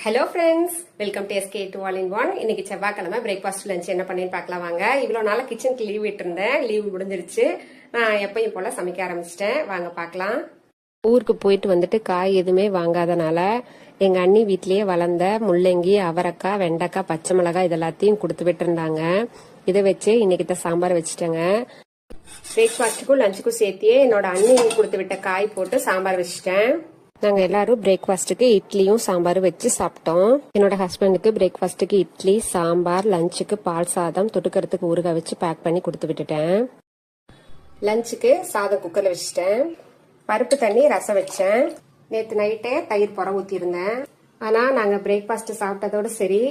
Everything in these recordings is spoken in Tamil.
Hello friends, welcome to SK to all in one. இன்னைக்கு செவ்வாய்க்கிழமை பிரேக்ஃபாஸ்ட் லஞ்ச் என்ன பண்ணின்னு பார்க்கலாம் வாங்க. இவ்வளோ நாளாக கிச்சனுக்கு லீவ் விட்டுருந்தேன், லீவ் முடிஞ்சிருச்சு. நான் எப்பயும் போல சமைக்க ஆரம்பிச்சிட்டேன். வாங்க பார்க்கலாம். ஊருக்கு போயிட்டு வந்துட்டு காய் எதுவுமே வாங்காதனால எங்க அண்ணி வீட்லயே வளர்ந்த முள்ளங்கி, அவரைக்காய், வெண்டைக்காய், பச்சை மிளகாய் இதெல்லாத்தையும் கொடுத்து விட்டுருந்தாங்க. இதை வச்சு இன்னைக்கு சாம்பார் வச்சுட்டேங்க. பிரேக்ஃபாஸ்ட்டுக்கும் லஞ்சுக்கும் சேர்த்தியே என்னோட அண்ணி கொடுத்து விட்ட காய் போட்டு சாம்பார் வச்சுட்டேன். நாங்கள் எல்லாரும் பிரேக்ஃபாஸ்ட்டுக்கு இட்லியும் சாம்பார் வச்சு சாப்பிட்டோம். என்னோட ஹஸ்பண்டுக்கு பிரேக்ஃபாஸ்ட்டுக்கு இட்லி, சாம்பார், லஞ்சுக்கு பால் சாதம், தொட்டுக்கிறதுக்கு ஊறுகாய் வச்சு பேக் பண்ணி கொடுத்து விட்டுட்டேன். லஞ்சுக்கு சாதம் குக்கரில் வச்சுட்டேன். பருப்பு தண்ணி ரசம் வச்சேன். நேற்று நைட்டே தயிர் புற ஊற்றிருந்தேன். ஆனால் நாங்கள் பிரேக்ஃபாஸ்ட் சாப்பிட்டதோடு சரி,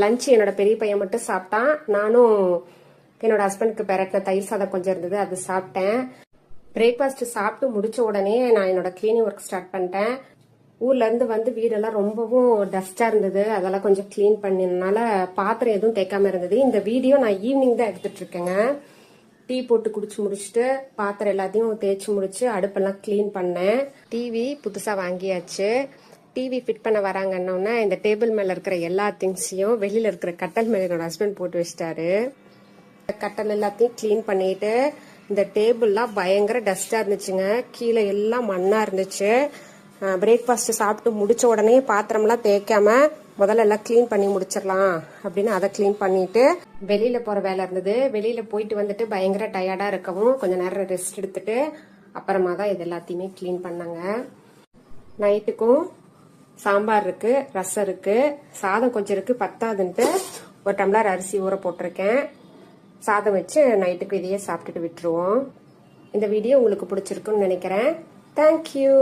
லஞ்சு என்னோட பெரிய பையன் மட்டும் சாப்பிட்டான். நானும் என்னோட ஹஸ்பண்டுக்கு பெரட்டின தயிர் சாதம் கொஞ்சம் இருந்தது, அது சாப்பிட்டேன். பிரேக்ஃபாஸ்ட் சாப்பிட்டு முடிச்ச உடனே நான் என்னோட கிளீனிங் ஒர்க் ஸ்டார்ட் பண்ணிட்டேன். ஊர்ல இருந்து வந்து வீடெல்லாம் ரொம்பவும் டஸ்டா இருந்தது, அதெல்லாம் கொஞ்சம் கிளீன் பண்ணதுனால பாத்திரம் எதுவும் தேய்க்காம இருந்தது. இந்த வீடியோ நான் ஈவினிங் தான் எடுத்துட்டு இருக்கேங்க. டீ போட்டு குடிச்சு முடிச்சுட்டு பாத்திரம் எல்லாத்தையும் தேய்ச்சி முடிச்சு அடுப்பெல்லாம் கிளீன் பண்ணேன். டிவி புதுசா வாங்கியாச்சு. டிவி ஃபிட் பண்ண வராங்கன்னொன்னே இந்த டேபிள் மேல இருக்கிற எல்லா திங்ஸையும் வெளியில இருக்கிற கட்டல் மேல என்னோட ஹஸ்பண்ட் போட்டு வச்சிட்டாரு. கட்டல் எல்லாத்தையும் கிளீன் பண்ணிட்டு, இந்த டேபிள்லாம் பயங்கர டஸ்டா இருந்துச்சுங்க. கீழே எல்லாம் மண்ணா இருந்துச்சு. பிரேக்ஃபாஸ்ட் சாப்பிட்டு முடிச்ச உடனே பாத்திரம்லாம் தேய்க்காம முதல்ல எல்லாம் கிளீன் பண்ணி முடிச்சிடலாம் அப்படின்னு அதை கிளீன் பண்ணிட்டு வெளியில போற வேலை இருந்தது. வெளியில போயிட்டு வந்துட்டு பயங்கர டயர்டா இருக்கவும் கொஞ்ச நேரம் ரெஸ்ட் எடுத்துட்டு அப்புறமா தான் இது எல்லாத்தையுமே கிளீன் பண்ணாங்க. நைட்டுக்கும் சாம்பார் இருக்கு, ரசம் இருக்கு, சாதம் கொஞ்சம் இருக்கு, பத்தாதுன்ட்டு ஒரு டம்ளர் அரிசி ஊற போட்டிருக்கேன். சாதம் வச்சு நைட்டுக்கு இதையே சாப்பிட்டுட்டு விட்டுருவோம். இந்த வீடியோ உங்களுக்கு பிடிச்சிருக்குன்னு நினைக்கிறேன். தேங்க்யூ.